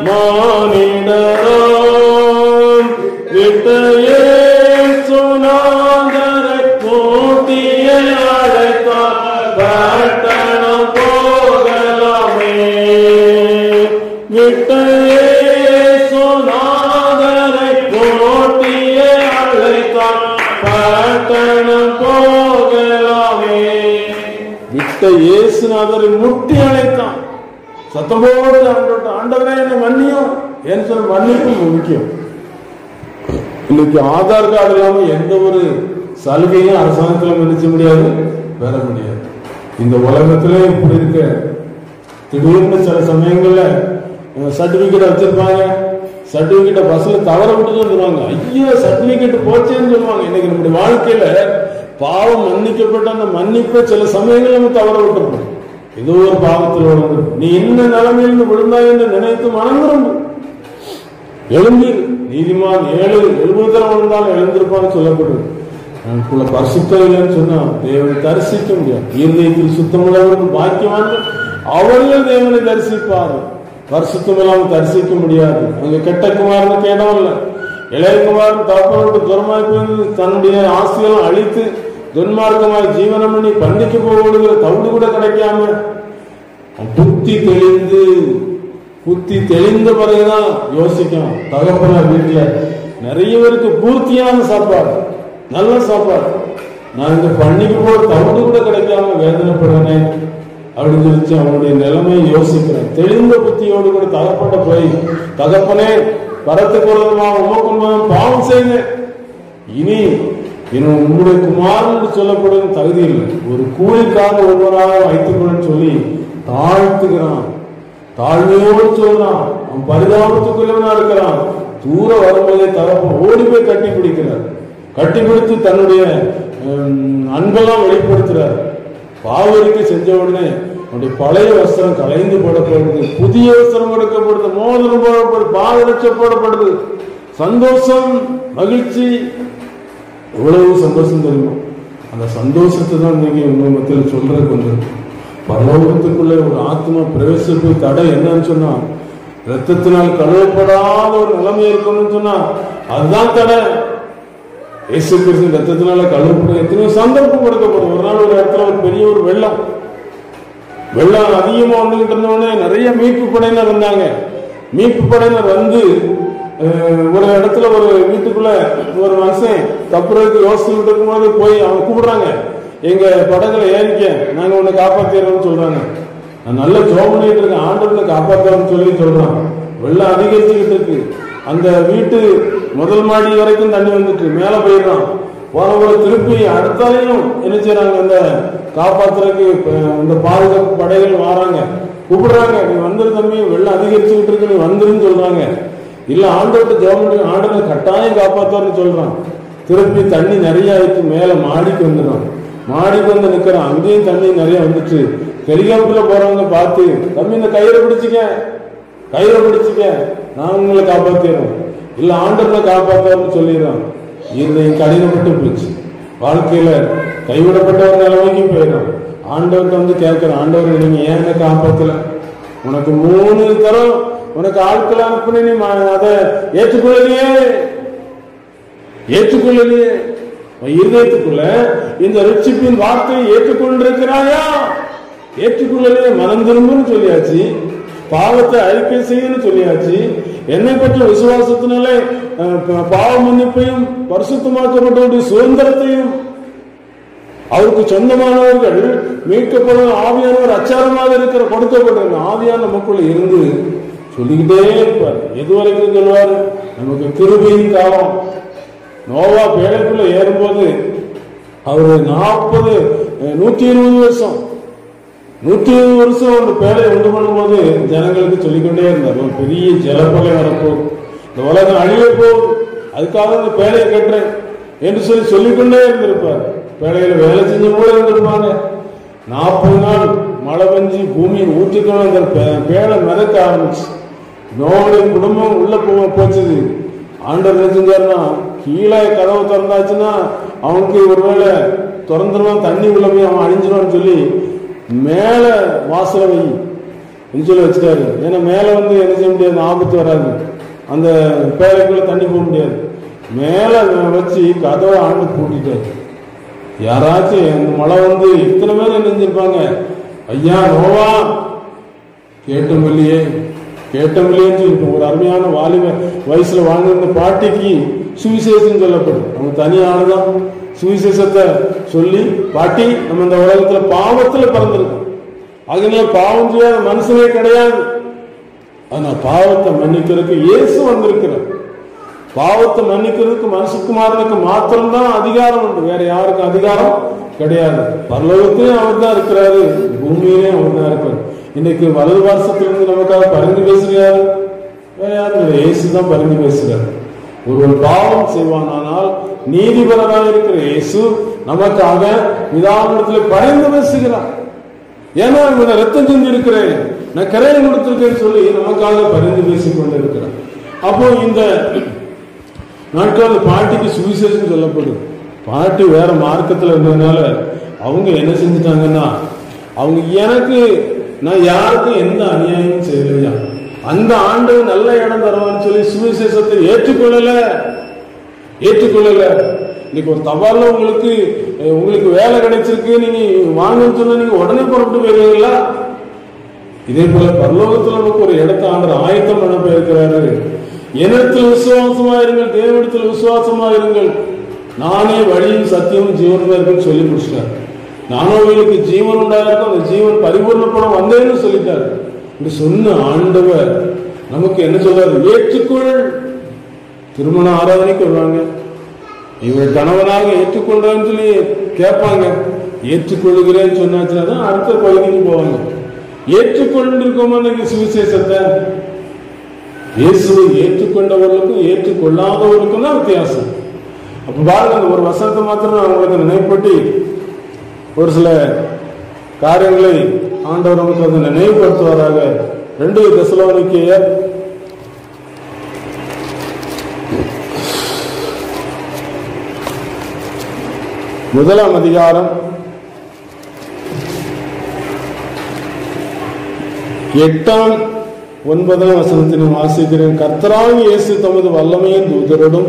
Speaker 1: மானிடரோ, விட்டையே சுனாந்தரை கூட்டியை அழைத்தார் பட்டணம் போகலாமே, விட்டையே சுனாந்தரை கூட்டியை அழைத்தார் பட்டணம் போகலாமே. விட்ட இயேசுநாதரை முட்டி அழைத்தான், சத்தம் போட்டு ஆண்டவரே என்னை மன்னியும் என்று சொல்ல. மன்னிப்பு முக்கியம். இன்னைக்கு ஆதார் கார்டு இல்லாம எந்த ஒரு சலுகையும் அரசாங்கத்தில் மன்னிச்ச முடியாது, பெற முடியாது. இந்த உலகத்திலே இப்படி இருக்க, திடீர்னு சில சமயங்கள்ல சர்டிபிகேட் வச்சிருப்பாங்க, சர்டிபிகேட்டை பஸ்ல தவற விட்டு சொல்லுவாங்க, ஐயோ சர்டிபிகேட் போச்சேன்னு சொல்லுவாங்க. இன்னைக்கு நம்முடைய வாழ்க்கையில பாவம் மன்னிக்கப்பட்ட அந்த மன்னிப்பை சில சமயங்கள் நம்ம தவற விட்டுருப்போம். ஏதோ ஒரு பாவத்தில் விழுந்து நீ என்ன நிலைமையில் விழுந்தாய் என்று நினைத்து மனந்திரும் எழுந்தி நீதிமான் 70 விழுந்தாலும் எழுந்திருப்பான்னு சொல்லப்படுது. நமக்குள்ள பரிசுத்தம் இல்லைன்னு சொன்னா தேவனை தரிசிக்க முடியாது. இருதயத்தில் சுத்தமுள்ளவர்கள் பாக்கியவான்கள், அவர்கள் தேவனை தரிசிப்பார்கள். பரிசுத்தம் இல்லாமல் தரிசிக்க முடியாது. அங்க கெட்ட குமாரனுக்கு இடம் இல்லை. இளைய குமாரன் தகப்பனோடு தூரமாய் போய் தன்னுடைய ஆசையெல்லாம் அழித்து துன்மார்க்கமாய் ஜீவனம் பண்ணி பண்டிக்கு போகிற தவிடு கூட கிடைக்காம புத்தி தெளிந்த பிறகுதான் யோசிக்கும். தகப்பன வீட்டுல நிறைய பேருக்கு பூர்த்தியான சாப்பாடு, நல்ல சாப்பாடு, நான் இந்த பண்டிகை போற தவிடு கூட கிடைக்காம வேதனைப்படுறேன் அப்படின்னு சொல்லி அவனுடைய நிலைமையை யோசிக்கிறேன். தெளிந்த புத்தியோடு கூட தகப்பட்ட போய், தகப்பனே பரத்துக்கு உமக்கும் பாவம் செய்தேன், இனி இன்னும் உங்களுடைய குமாரன் சொல்லப்படும் தகுதி இல்லை, ஒரு கூலிக்காக ஒருவராக வைத்துக் கொள்ள சொல்லி தாழ்த்துகிறான். தாழ்மையோடு சொல்றான். அவன் பரிதாபத்துக்குள்ளவனா இருக்கிறான். தூர வரும்போதே தகப்பன் ஓடி போய் கட்டி பிடிக்கிறார். கட்டி பிடித்து தன்னுடைய அன்பெல்லாம் வெளிப்படுத்துறார். பாவரிக்கை செஞ்ச உடனே அவனுடைய பழைய வஸ்திரம் கலைந்து போடப்படுது, புதிய வஸ்திரம் கொடுக்கப்படுது, மோதிரம் போடப்படுது, பாதரட்சை போடப்படுது. சந்தோஷம், மகிழ்ச்சி, எவ்வளவு சந்தோஷம் தெரியுமா? அந்த சந்தோஷத்தை தான் நீங்க உங்க மத்தியில் சொல்ற. கொஞ்சம் பரலோகத்துக்குள்ள ஒரு ஆத்மா பிரவேசிப்பு தடை என்னன்னு சொன்னா, ரத்தத்தினால் கழுவப்படாத ஒரு நிலைமை இருக்கணும்னு சொன்னா அதுதான் தடை. இயேசு கிறிஸ்து ரத்தத்தினால கழுவப்பட எத்தனையோ சந்தர்ப்பம் கொடுக்கப்படும். ஒரு நாள் ஒரு இடத்துல ஒரு பெரிய ஒரு வெள்ளம் அதிகமா வந்துகிட்டு இருந்தோடனே நிறைய மீட்பு படையினர் இருந்தாங்க. மீட்பு படையினர் வந்து ஒரு இடத்துல ஒரு வீட்டுக்குள்ள ஒரு மனுஷன் தப்புறதுக்கு யோசிச்சுட்டு இருக்கும்போது போய் அவங்க கூப்பிடுறாங்க, எங்க படகுல ஏறிக்க, நாங்க உன்னை காப்பாத்திடுறோம்னு சொல்றாங்க. நான் நல்ல ஜோம் பண்ணிட்டு இருக்கேன், ஆண்டவனை காப்பாற்றுறோம்னு சொல்லி சொல்றான். வெள்ளம் அதிகரிச்சுக்கிட்டு இருக்கு. அந்த வீட்டு முதல் மாடி வரைக்கும் தண்ணி வந்துட்டு மேல போயிடுறான். போனவங்களை திருப்பி அடுத்தாலையும் என்ன செய்யறாங்க, அந்த காப்பாத்துறதுக்கு இந்த பாதுகாப்பு படைகள் வராங்க, கூப்பிடுறாங்க, நீ வந்துரு தம்பி, வெள்ளம் அதிகரிச்சுக்கிட்டு இருக்கு, நீ வந்துருன்னு சொல்றாங்க. இல்ல ஆண்டவர்கிட்ட ஜெபம், ஆண்டவர் கட்டாயம் காப்பாத்துவார்னு சொல்றான். திருப்பி தண்ணி நிறைய ஆயிடுச்சு, மேல மாடிக்கு வந்துடும். மாடிக்கு வந்து நிக்கிறான், அங்கேயும் தண்ணி நிறைய வந்துச்சு. ஹெலிகாப்டர்ல போறவங்க பார்த்து, தம்பி இந்த கயிறை பிடிச்சிக்க, கயிறை பிடிச்சிக்க, நான் உங்களை காப்பாத்திடுறோம், இல்ல ஆண்டவரை காப்பாத்துவார்னு சொல்லிடுறான். இருதயம் கடினப்பட்டு போச்சு, வாழ்க்கையில கைவிடப்பட்ட ஒரு நிலைமைக்கு போயிடும். ஆண்டவர்கிட்ட வந்து கேட்கிறேன், ஆண்டவர் நீங்க ஏன் என்ன காப்பாத்தல? உனக்கு 3 தரம் உனக்கு ஆட்கள் அனுப்புன, நீ அதை ஏற்றுக்கொள்ளலையே, ஏற்றுக்கொள்ளலையே. இருதயத்துக்குள்ள இந்த ரட்சிப்பின் வார்த்தையை ஏற்றுக்கொண்டிருக்கிறாயா? ஏற்றுக்கொள்ளலையே. மனம் திரும்புன்னு சொல்லியாச்சு, பாவத்தை அறிக்கை செய்யணும்னு சொல்லியாச்சு, என்னை பற்றி விசுவாசத்தினாலே பாவ மன்னிப்பையும் பரிசுத்தமாக்கப்பட்டவருடைய சுதந்திரத்தையும் அவருக்கு சொந்தமானவர்கள் மீட்கப்படும் ஆவியானவர் அச்சாரமாக இருக்கிற கொடுக்கப்பட்டிருக்க ஆவியான நமக்குள்ள இருந்து சொல்லிக்கிட்டே இருப்பார். எதுவரைக்கும் சொல்லுவார்? நமக்கு கிருபையின் காலம். நோவா பேழைக்குள்ள ஏறும்போது அவரு 120 வருஷம் 120 வருஷம் அந்த பேழையை உண்டு பண்ணும்போது ஜனங்களுக்கு சொல்லிக்கொண்டே இருந்தார், ஒரு பெரிய ஜலப்பகை வரப்போகுது, இந்த உலகம் அழிய போகுது, அதுக்காக இந்த பேழையை கட்டுறேன் என்று சொல்லிக்கொண்டே இருந்திருப்பார். பேழையில வேலை செஞ்சு கூட இருந்திருப்பாங்க. 40 நாள் மழை பெஞ்சு பூமியை ஊற்றிக்கணும், அந்த பேழை மிதக்க ஆரம்பிச்சு நோவுடைய குடும்பம் உள்ள போச்சுது. ஆண்டவர் என்ன செஞ்சாருன்னா, கீழே கதவை திறந்தாச்சுன்னா அவனுக்கு ஒருவேளை திறந்துருவான், தண்ணி உள்ள போய் அவன் அழிஞ்சிருவான்னு சொல்லி மேல வாசலை வை சொல்லி வச்சுட்டாரு. ஏன்னா மேல வந்து என்ன செய்ய முடியாது, ஆபத்து வராது, அந்த பேழைக்குள்ள தண்ணி போக முடியாது. மேல வச்சு கதவை ஆண்டு பூட்டிட்டாரு. யாராச்சும் அந்த மழை வந்து இத்தனை பேர் என்ன செஞ்சிருப்பாங்க, ஐயா நோவா கேட்டும் இல்லையே கேட்டும் இல்லையேன்னு சொல்லிருக்கோம். ஒரு அருமையான வாலிப வயசுல வாழ்ந்த பாட்டிக்கு சுவிசேஷம் சொல்லப்படும். அவங்க தனியானதான் சுவிசேஷத்தை சொல்லி, பாட்டி நம்ம இந்த உலகத்துல பாவத்துல பிறந்திருக்கோம், அதனால பாவம் செய்யாத மனுஷனே கிடையாது, ஆனா பாவத்தை மன்னிக்கிறதுக்கு இயேசு வந்திருக்கிறார். பாவத்தை மன்னிக்கிறதுக்கு மனுஷகுமாரனுக்கு மாத்திரம்தான் அதிகாரம் உண்டு, வேற யாருக்கும் அதிகாரம் கிடையாது. பரலோகத்திலையும் அவர் தான் இருக்கிறாரு, பூமியிலையும் அவர் தான் இருக்கிறார். இன்னைக்கு வலது வருஷத்திலிருந்து நமக்காக பரிந்து பேசுகிறாரு, வேற யாரும் இயேசு தான் பரிந்து பேசுகிறார். ஒருவன் பாவம் செய்வானால் நீதிபரராக இருக்கிற இயேசு நமக்காக பிதாவிடத்தில் பரிந்து பேசுகிறார். ஏன்னா இவனை ரத்தம் செஞ்சு இருக்கிறேன், நான் கரையை கொடுத்திருக்கேன்னு சொல்லி நமக்காக பரிந்து பேசிக் கொண்டு இருக்கிறார். அப்போ இந்த நாட்கள் பாட்டிக்கு சுவிசேஷம் சொல்லப்படுது. பாட்டி வேற மார்க்கத்தில் இருந்ததுனால அவங்க என்ன செஞ்சுட்டாங்கன்னா, அவங்க எனக்கு நான் யாருக்கும் எந்த அநியாயமும் செய்யலையா, அந்த ஆண்டு நல்ல இடம் தருவான்னு சொல்லி சுவிசேஷத்தை ஏற்றுக்கொள்ளல. இன்னைக்கு ஒரு தபால்ல உங்களுக்கு வேலை கிடைச்சிருக்கு, நீங்க வாங்கன்னு சொன்னா நீங்க உடனே புறப்பட்டு போயிருவீங்களா? இதே போல பரலோகத்தில் நமக்கு ஒரு இடத்தை ஆண்டவர் ஆயத்தம் பண்ண போயிருக்கிறாரு. என்னிடத்தில் விசுவாசமா இருங்கள், தேவனிடத்தில் விசுவாசமா இருங்கள், நானே வழியும் சத்தியமும் ஜீவனும் இருக்குன்னு சொல்லி முடிச்சிட்டார். நானோவிலுக்கு ஜீவன் உண்டாயிருக்கும், அந்த ஜீவன் பரிபூர்ணப்படம் வந்தேன்னு சொல்லிட்டாரு. இப்படி சொன்ன ஆண்டவர் நமக்கு என்ன சொல்றாரு? ஏற்றுக்கொள். திருமண ஆராதனைக்கு வருவாங்க, இவங்க கணவனாக ஏற்றுக்கொள்றேன்னு சொல்லி கேட்பாங்க. ஏற்றுக்கொள்ளுகிறேன்னு சொன்னாச்சுன்னா தான் அடுத்த பகுதிக்கு போவாங்க. ஏற்றுக்கொண்டிருக்கோமா இன்னைக்கு சுவிசேஷத்தை? இயேசுவை ஏற்றுக்கொண்டவர்களுக்கும் ஏற்றுக்கொள்ளாதவர்களுக்கும் தான் வித்தியாசம். அப்ப பாருங்க, அந்த ஒரு வசனத்தை மாத்திரம் நான் உங்களுக்கு நினைவுபட்டி ஒரு சில காரியங்களை ஆண்டவர் நமக்கு அதை நினைவுபடுத்துவாராக. 2 தெசலோனிக்கேயர் 1 அதிகாரம் 8, 9 வசனத்தினை வாசிக்கிறேன். கர்த்தராகிய இயேசு தமது வல்லமையின் தூதரோடும்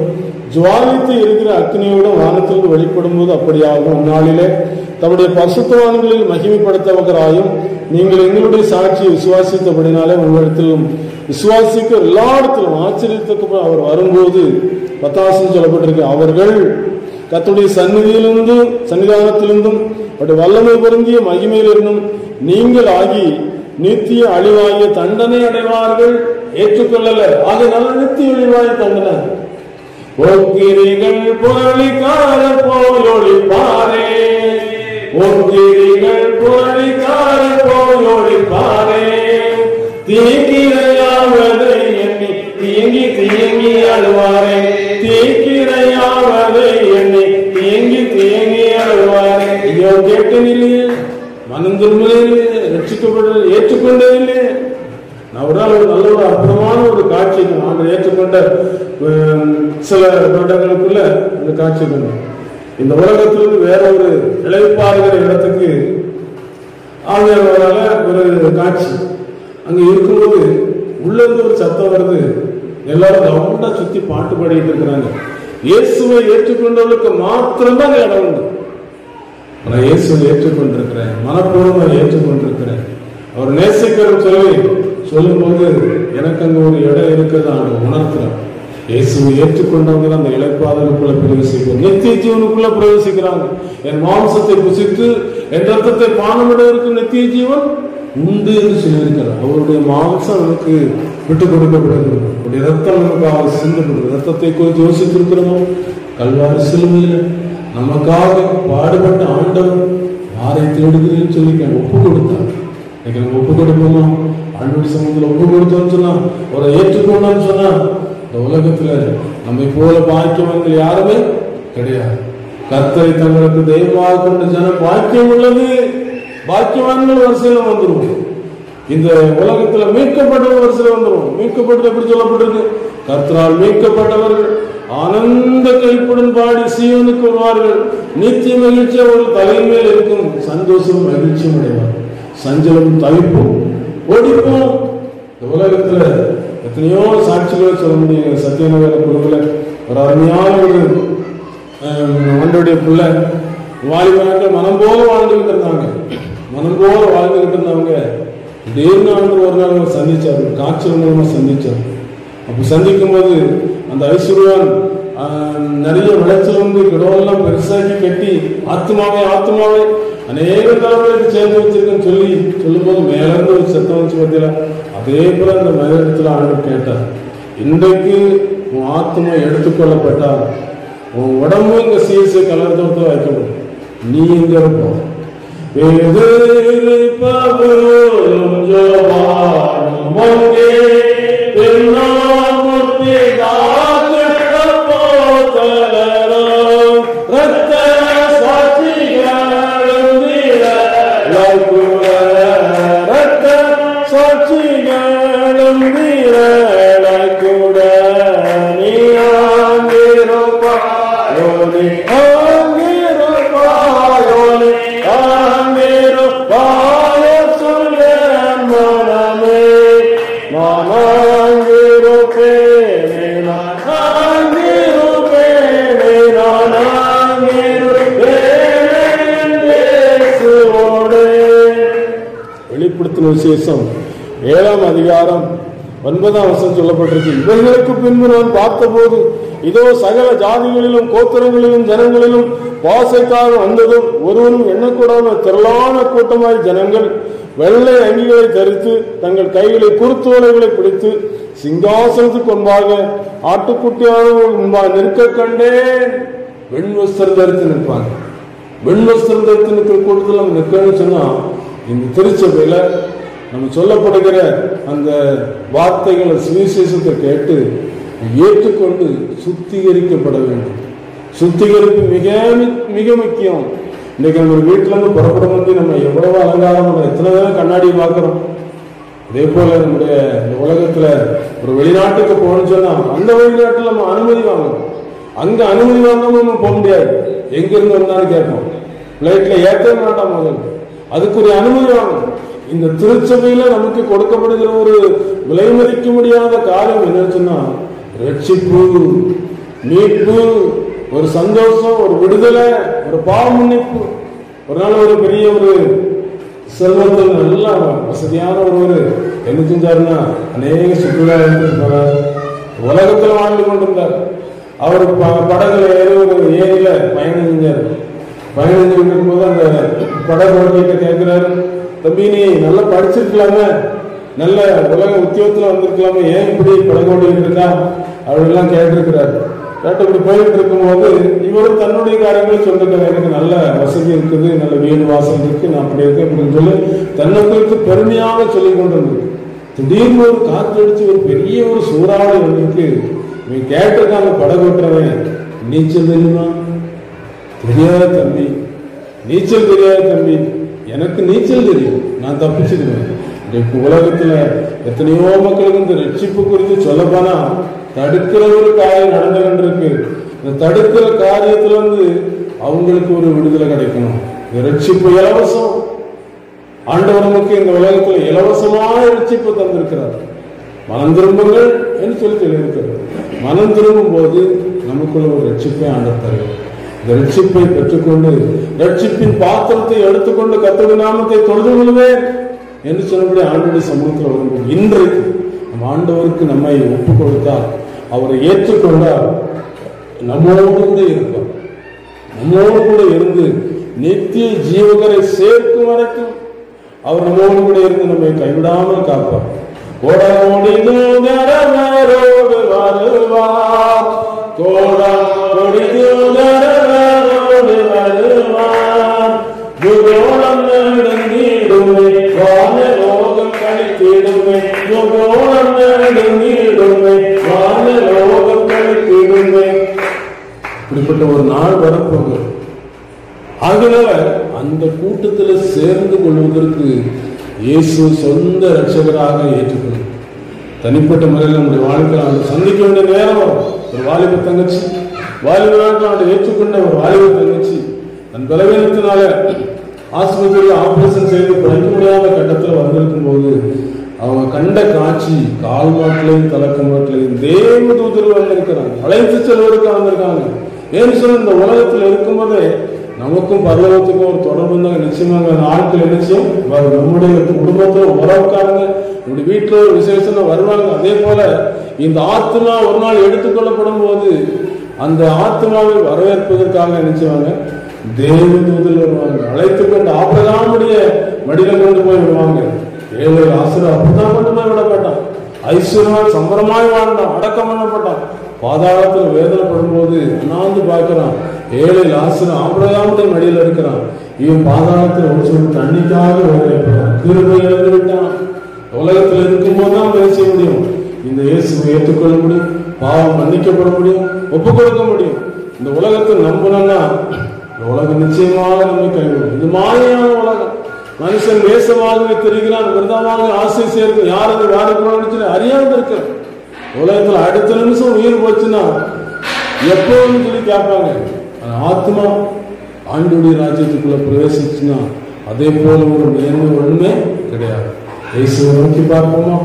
Speaker 1: ஜுவாலித்து இருக்கிற அக்னியோடும் வானத்திலிருந்து வெளிப்படும் போது அப்படியாகும். அந்நாளிலே தம்முடைய பரிசுத்தவான்களில் மகிமைப்படுத்தவராயும் நீங்கள் எங்களுடைய சாட்சியை விசுவாசித்தபடினாலே உங்களிடத்திலும் விசுவாசிக்க எல்லா இடத்திலும் ஆச்சரியத்துக்கு அவர் வரும்போது 10 சொல்லப்பட்டிருக்கு. அவர்கள் கர்த்தருடைய சன்னிதானத்திலிருந்தும் அவருடைய வல்லமை பொருந்திய மகிமையிலிருந்தும் நீங்கள் ஆகி நித்திய அழிவாகிய தண்டனை அடைவார்கள். ஏற்றுக்கொள்ளல, அதனால நித்திய அழிவாய தண்டனை. ஒக்கிரிகள் புரளிக்கார போல் ஒளிப்பாரே, ஒக்கிரிகள் புரளிக்கார போல் ஒளிப்பாரே. தீக்கிரையாவதை எண்ணி தீங்கி தீங்கி அழுவாரே, தீக்கிரையாவதை எண்ணி தீங்கி தீங்கி அழுவாரே. ஐயோ கேட்டேன் இல்லையே, மனம் திரும்பவே இல்லையே, ரட்சிக்கப்பட ஏற்றுக்கொண்டே இல்லையே. நான் ஒரு நாள் நல்ல ஒரு அற்புதமான ஒரு காட்சி நான் ஏற்றுக்கொண்ட சில வருடங்களுக்குள்ள அந்த காட்சி கண்டேன். இந்த உலகத்திலிருந்து வேற ஒரு இளைப்பாறுகிற இடத்துக்கு ஆகியவரால ஒரு காட்சி. அங்க இருக்கும்போது உள்ள இருந்து ஒரு சத்தம் வருது. எல்லாரும் ரவுண்டா சுத்தி பாட்டு பாடிட்டு இருக்கிறாங்க. இயேசுவை ஏற்றுக்கொண்டவர்களுக்கு மாத்திரம்தான் அந்த இடம் உண்டு. நான் இயேசுவை ஏற்றுக்கொண்டிருக்கிறேன், மனப்பூர்வமாக ஏற்றுக்கொண்டிருக்கிறேன், அவர் நேசிக்கிறேன் சொல்லி சொல்லும்போது எனக்கு அங்க ஒரு இடம் இருக்கிறது உணர்த்துறேன். இயேசுவை ஏற்றுக்கொண்டவங்க அந்த இளைப்பாறுதலுக்குள்ள பிரவேசிக்கிறாங்க, நித்திய ஜீவனுக்குள்ள பிரவேசிக்கிறாங்க. என் மாம்சத்தை புசித்து என் ரத்தத்தை பானமிடுவதற்கு நித்திய ஜீவன் உண்டு என்று சொல்லியிருக்கிறார். அவருடைய மாம்சம் நமக்கு விட்டு கொடுக்கப்படுகிறது, அவருடைய ரத்தம் நமக்காக சிந்தப்படுகிறது. ரத்தத்தை குறித்து யோசித்திருக்கிறோமோ? கல்வாரி சிலுவையில் நமக்காக பாடுபட்ட ஆண்டவர் யாரை தேடுகிறேன்னு சொல்லி ஒப்பு கொடுத்தார். இன்னைக்கு நம்ம ஒப்பு கொடுப்போமா? ஆண்டவர் சமூகத்தில் ஒப்பு கொடுத்தோம்னு சொன்னா, அவரை ஏற்றுக்கொண்டோம்னு சொன்னா, இந்த உலகத்துல நம்மை போல பாக்கியவான்கள் யாருமே கிடையாது. கர்த்தரை தங்களுக்கு தெய்வமாக கொண்ட ஜனம் பாக்கியம் உள்ளது. பாக்கியவான்கள் வரிசையில வந்துருவோம். இந்த உலகத்துல மீட்கப்பட்டவர் வரிசையில வந்துருவோம். மீட்கப்பட்டது எப்படி சொல்லப்பட்டிருக்கு? கர்த்தரால் மீட்கப்பட்டவர்கள் ஆனந்த கைப்புடன் பாடி சீவனுக்கு வருவார்கள். நித்திய மகிழ்ச்சி அவர்கள் தலைமையில் இருக்கும். சந்தோஷம் மகிழ்ச்சியும் அடைவார். சஞ்சலம் தவிப்பும் ஓடிப்போம். இந்த உலகத்துல எத்தனையோ சாட்சிகளை சொல்ல முடியும். சத்தியநகர குழுவில் ஒரு அருமையான ஒரு ஆண்டோடைய பிள்ளை வாலிபனாக்கள் மனம் போல வாழ்ந்துகிட்டு இருந்தாங்க. மனம் போல வாழ்ந்துகிட்டு இருந்தவங்க திடீர்னு ஆண்டு ஒரு நாள் சந்திச்சாரு, காய்ச்சல் மூலமா சந்திச்சார். அப்ப சந்திக்கும் போது அந்த ஐஸ்வர்யான் நிறைய விளைச்சல் வந்து கிடவெல்லாம் பெருசாக்கி கட்டி ஆத்மாவே அநேக தலைமுறைக்கு சேர்ந்து வச்சிருக்கேன்னு சொல்லி சொல்லும் போது மேலிருந்து ஒரு சத்தம் வச்சு பார்த்தீங்களா? அதே போல அந்த மேலிடத்துல ஆண்டவர் கேட்டார், இன்றைக்கு உன் ஆத்மா எடுத்துக்கொள்ளப்பட்டால் உன் உடம்பு இங்க சிஎஸ்ஐ கலர்த்தோட்டத்தில் வைக்கப்படும். நீ எங்க இருப்போம்? வெளிப்படுத்தின விசேஷம் 7ஆம் அதிகாரம் 9ஆம் வசனம் சொல்லப்பட்டிருக்கு. இவர்களுக்கு பின்பு நான் பார்த்தபோது இதோ சகல ஜாதிகளிலும் கோத்திரங்களிலும் ஜனங்களிலும் வாசைக்காக வந்ததும் ஒருவரும் எண்ணக்கூடாத திரளான கூட்டமாய் ஜனங்கள் வெள்ளை அங்கிகளை தரித்து தங்கள் கைகளை குருத்தோலைகளை பிடித்து சிங்காசனத்துக்கு முன்பாக ஆட்டுக்குட்டியாக முன்பாக நிற்க கண்டேன். வெண் வஸ்திரம் தரித்து நிற்பாங்க. வெண் வஸ்திரம் தரித்து நிற்கிற கூட்டத்தில் நம்ம நிற்கணும்னு சொன்னா, இந்த திருச்சபையில நம்ம சொல்லப்படுகிற அந்த வார்த்தைகளை சுவிசேஷத்தை கேட்டு ஏற்றுக்கொண்டு சுத்திகரிக்கப்பட வேண்டும். சுத்திகரிப்பு மிக மிக முக்கியம். இன்னைக்கு நம்ம வீட்டுல இருந்து புறப்படும் வந்து நம்ம எவ்வளவு அலங்காரம் பண்ண, எத்தனை பேரும் கண்ணாடி பார்க்கிறோம். அதே போல நம்முடைய இந்த உலகத்துல ஒரு வெளிநாட்டுக்கு போகணும்னு சொன்னா அந்த வெளிநாட்டுல நம்ம அனுமதி வாங்கணும். அங்க அனுமதி வாங்காம நம்ம போக முடியாது. எங்க இருந்து வந்தாலும் கேட்போம், பிளைட்ல ஏற்றவே மாட்டான் முதல்ல, அதுக்குரிய அனுமதி வாங்கணும். இந்த திருச்சபையில நமக்கு கொடுக்கப்படுகிற ஒரு விலை மதிக்க முடியாத காரியம் என்னன்னு சொன்னா, ரட்சிப்பு, மீட்பு, ஒரு சந்தோஷம், ஒரு விடுதலை, ஒரு பாவ மன்னிப்பு. ஒரு நாள் ஒரு பெரிய ஒரு செல்வத்தில் நல்ல வசதியான ஒருவர் என்ன செஞ்சாருன்னா, அநேக சுற்றுலா போறார். உலகத்துல வாழ்ந்து கொண்டிருந்தார். அவர் படகுல ஏறி ஒரு ஏரியில பயணம் செஞ்சார். பயணம் செஞ்சுட்டு போது அந்த படகு ஓட்டிகிட்ட கேட்கிறாரு, தம்பி நீ நல்லா படிச்சிருக்கலாமே, நல்ல உலக உத்தியோகத்துல வந்திருக்கலாமே, ஏன் இப்படி படகு ஓட்டிட்டு இருக்கா அப்படின்லாம் கேட்டிருக்கிறாரு. இப்படி போயிட்டு இருக்கும்போது இவரும் தன்னுடைய காரியங்களை சொல்லிருக்காரு. எனக்கு நல்ல வசதி இருக்குது, நல்ல வீடு வாசல் இருக்கு, நான் அப்படி இருக்கேன் அப்படின்னு சொல்லி தன்னை குறித்து பெருமையாக சொல்லிக் கொண்டிருந்தது. திடீர்னு ஒரு காற்றடிச்சு ஒரு பெரிய ஒரு சூறாவளி வந்திருக்கு. இவன் கேட்டிருக்காங்க படகோட்டுறவன், நீச்சல் தெரியுமா? தெரியாத தம்பி. நீச்சல் தெரியாத தம்பி, எனக்கு நீச்சல் தெரியும், நான் தப்பிச்சுக்குவேன். உலகத்துல எத்தனையோ மக்களுக்கு இந்த ரட்சிப்பு குறித்து சொல்லப்போனா தடுக்கிற ஒரு காரியம் நடந்துகிட்டு இருக்கு. இந்த தடுக்கிற காரியத்துல இருந்து அவங்களுக்கு ஒரு விடுதலை கிடைக்கணும். ரட்சிப்பு இலவசம். ஆண்டவர் நமக்கு இந்த உலகத்துல இலவசமான ரட்சிப்பு தந்திருக்கிறார். மனம் திரும்புங்கள் என்று சொல்லி சொல்லியிருக்கிறது. மனம் திரும்பும் போது நமக்குள்ள ஒரு ரட்சிப்பை ஆண்டவர் தருகிறார். இந்த ரட்சிப்பை பெற்றுக்கொண்டு ரட்சிப்பின் பாத்திரத்தை எடுத்துக்கொண்டு கர்த்தருடைய நாமத்தை தொழுது கொள்வேன் என்று சொன்னபடி ஆண்டவருடைய சமூகத்தில் வரும்போது இன்றைக்கு நம் ஆண்டவருக்கு நம்மை ஒப்பு கொடுத்தால், அவரை ஏற்றுக்கொண்டால் நம்மோடு கூட இருப்பார். நம்மோடு கூட இருந்து நித்திய ஜீவகரை சேர்க்கும் வரைக்கும் அவர் நம்மோடு கூட இருந்து நம்மை கைவிடாமல் காப்பார். வருவார், இப்படிப்பட்ட ஒரு நாள் வரப்போகுது. ஆகினால அந்த கூட்டத்தில் சேர்ந்து கொள்வதற்கு இயேசு சொந்த ரட்சகராக ஏற்றுக்கொள்ளும். தனிப்பட்ட முறையில் நம்முடைய வாழ்க்கையில் அவனை சந்திக்க வேண்டிய நேரம் வரும். ஒரு வாலிப தங்கச்சி, வாலிப அவனை ஏற்றுக்கொண்ட ஒரு வாலிப தங்கச்சி தன் பலவீனத்தினால ஆஸ்பத்திரியில் ஆபரேஷன் செய்து படிக்க முடியாத கட்டத்தில் வந்திருக்கும் போது அவங்க கண்ட காட்சி கால் மாட்டிலையும் தலக்க மாட்டிலையும் தேவ தூதர்கள் வந்திருக்கிறாங்க, அழைத்து செல்வதற்கு வந்திருக்காங்க. ஏன்னு சொல்லி இந்த உலகத்தில் இருக்கும்போதே நமக்கும் பரலோகத்துக்கும் ஒரு தொடர்பு இருந்தாங்க. நிச்சயமாக அந்த ஆட்கள் நிச்சயம் நம்முடைய குடும்பத்தோட உறவுக்காரங்க, நம்முடைய வீட்டில் ஒரு விசேஷம் வருவாங்க. அதே போல இந்த ஆத்மா ஒரு நாள் எடுத்துக்கொள்ளப்படும் போது அந்த ஆத்மாவை வரவேற்பதற்காக நினைச்சுவாங்க தேவதூதர்கள் வருவாங்க. அழைத்து கொண்டு ஆபிரகாமுடைய மடியில கொண்டு போய் விடுவாங்க. ஏழு ஆசிரியர் அப்படிதான் கொண்டு போய் விடப்பட்டான். ஐஸ்வர்யமாய் சம்பரமாய் வாழ்ந்தான், அடக்கம் பண்ணப்பட்டான். பாதாளத்தில் வேதனைப்படும் போது அண்ணாந்து பார்க்கிறான். ஏழு ஆசிரியர் ஆபிரகாமுடைய மடியில இருக்கிறான். இவன் பாதாளத்தில் ஒரு சொல்லி தண்ணிக்காக வேதனைப்பட்டான். கிருபை இழந்து விட்டான். உலகத்தில் இருக்கும் போதுதான் வேலை செய்ய முடியும். இந்த இயேசுவை ஏற்றுக்கொள்ள முடியும், பாவம் மன்னிக்கப்பட முடியும், ஒப்பு கொடுக்க முடியும். இந்த உலகத்தை நம்பணும்னா இந்த உலகம் நிச்சயமாக நம்மை கைவிடும். இது மாயான உலகம். மனுஷன் வேஷமாகவே தெரிகிறான், விரதமாக ஆசை சேர்த்து யாரும் யாருக்கு அறியாமல் இருக்கிற உலகத்துல அடுத்த நிமிஷம் உயிர் போச்சுன்னா எப்போன்னு சொல்லி கேட்பாங்க. ஆத்மா ஆண்டவருடைய ராஜ்யத்துக்குள்ள பிரவேசிச்சுன்னா அதே போல ஒரு நேர்மை ஒண்ணுமே கிடையாது. இயேசுவை நோக்கி பார்ப்போமா,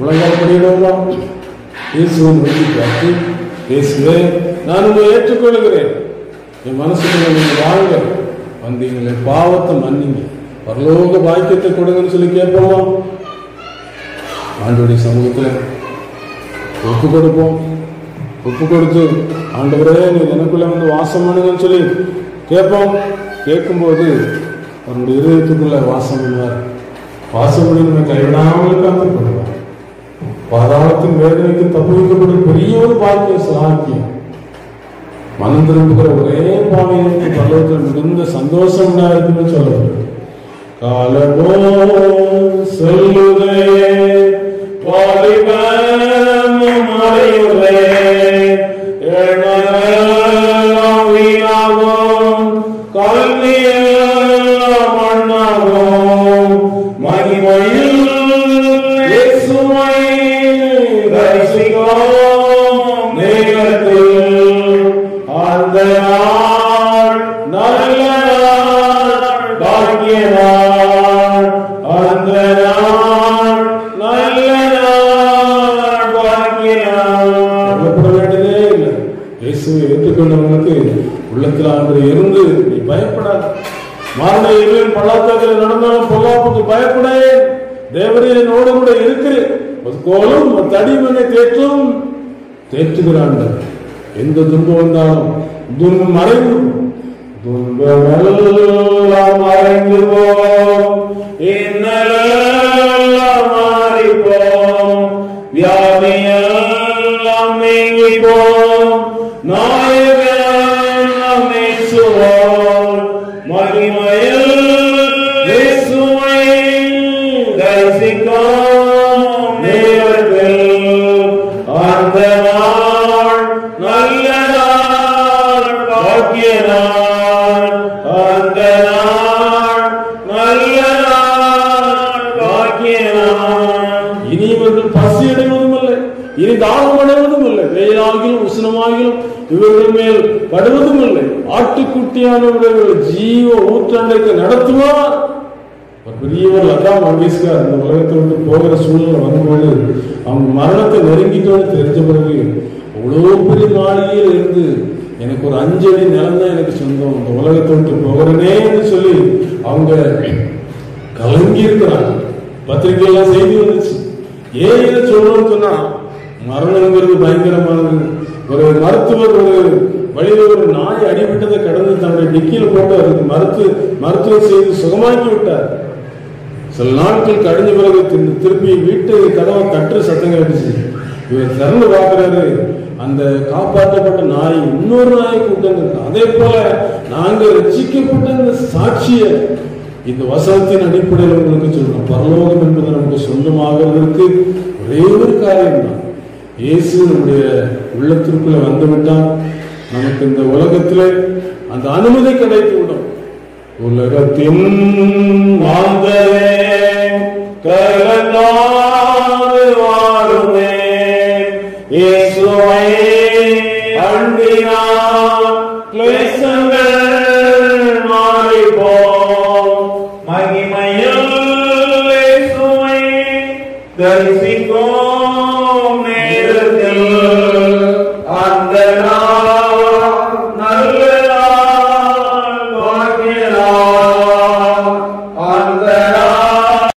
Speaker 1: உலகம் படிடுவோமா? இயேசுவை நோக்கி பார்த்து, இயேசுவே நான் உங்களை ஏற்றுக்கொள்கிறேன், என் மனசுக்குள்ள நீங்க வாங்க, வந்தீங்களே பாவத்தை மன்னிங்க, பரலோக பாக்கியத்தை கொடுங்கன்னு சொல்லி கேட்போமா? ஆண்டவருடைய சமூகத்துல ஒப்பு கொடுப்போம். ஒப்பு கொடுத்து ஆண்டவரே நீங்க எனக்குள்ள வந்து வாசம் பண்ணுங்கன்னு சொல்லி கேட்போம். கேட்கும்போது அவருடைய இதயத்துக்குள்ள வாசம் பண்ணுவார். வாசம் பண்ணி நம்ம கைவிடாமல் காத்துக்கொள்வார். பாதாளத்தின் வேதனைக்கு தப்புவிக்கப்படும் பெரிய ஒரு பாக்கியம், சாக்கியம். மனம் திரும்புகிற ஒரே பாவியனுக்கு பரலோகத்தில் மிகுந்த சந்தோஷம் உண்டாயிருக்குன்னு சொல்லப்படுது. காலமோ சொல்லுதே வாலிபனும் மறையுதே, எண்ணமெல்லாம் வீணாகும், கல்வியெல்லாம் மண்ணாகும், மகிமையில் இயேசுவை தரிசிக்கும் நேரத்தில் அந்த நாள் நல்ல நாள், பாக்கிய நாள், அந்த நாள் நல்ல நாள், பாக்கிய நாள். சொல்லப்பட வேண்டியதே இல்லை. இயேசுவை ஏற்றுக்கொண்டவங்களுக்கு உள்ளத்தில் அன்று இருந்து நீ பயப்படாது. மாறுட இருவின் பள்ளத்தாக்கில் நடந்தாலும் பொல்லாப்புக்கு பயப்படேன், தேவரே என்னோடு கூட இருக்கிறேன், கோலும் தடிமனை தேற்றுகிறான். எந்த துன்பம் வந்தாலும் துன்பம் மறைந்து, துன்பமெல்லாம் மறைந்து போம், இன்னலெல்லாம் மாறிப்போம், வியாதியெல்லாம் நீங்கி போம், தரிசிக்கும் நேரத்தில் அந்த நாள் நல்ல நாள், பாக்கிய நாள். அந்த நாள் நல்ல நாள், பாக்கிய நாள். இனி இவர்கள் பசி அடைவதும் இல்லை, இனி தாகம் அடைவதும் இல்லை, வெயிலாகிலும் உஷ்ணமாகிலும் இவர்கள் மேல் படுவதும் இல்லை. ஆட்டுக்குட்டியானவர்கள் ஜீவ ஊற்றண்டைக்கு நடத்துவார். பெரியவர் லதா மங்கேஷ்கர் இந்த உலகத்தை விட்டு போகிற சூழ்நிலை வரும்போது அவங்க மரணத்தை நெருங்கிட்டோன்னு தெரிஞ்ச பிறகு அவ்வளோ பெரிய மாளிகையில் இருந்து எனக்கு ஒரு 5 அடி நிலம் தான் எனக்கு சொந்தம், இந்த உலகத்தை விட்டு போகிறேன்னு சொல்லி அவங்க கலங்கி இருக்கிறாங்க. பத்திரிகையெல்லாம் செய்தி வந்துச்சு. ஏன் இதை சொல்லணும்னு சொன்னா, மரணங்கிறது பயங்கரமானது. ஒரு மருத்துவர் ஒரு வழியில ஒரு நாய் அடிபட்டதை கடந்து தன்னுடைய டிக்கியில் போட்டு அதுக்கு மருத்துவம் செய்து சுகமாக்கி விட்டார். சில நாட்கள் கழிஞ்ச பிறகு திருப்பி வீட்டு கதவை தட்டு சத்தம் கேட்டுச்சு. இவர் திறந்து பார்க்கிறாரு, அந்த காப்பாற்றப்பட்ட நாய் இன்னொரு நாயை கூட்டம். அதே போல நாங்க ரட்சிக்கப்பட்ட இந்த சாட்சிய இந்த வசனத்தின் அடிப்படையில் உங்களுக்கு சொல்றோம். பரலோகம் என்பது நமக்கு சொந்தமாகிறதுக்கு ஒரே ஒரு காரியம் தான், இயேசு நம்முடைய உள்ளத்திற்குள்ள வந்துவிட்டால் நமக்கு இந்த உலகத்திலே அந்த அனுமதி கிடைத்து விடும். உலகத்தின் மாந்தரே கலந்தாது வாருமே, இயேசுவை அண்டினால் கிளேசங்கள் மாறிப்போம். மகிமையில் இயேசுவை தரிசிக்கும்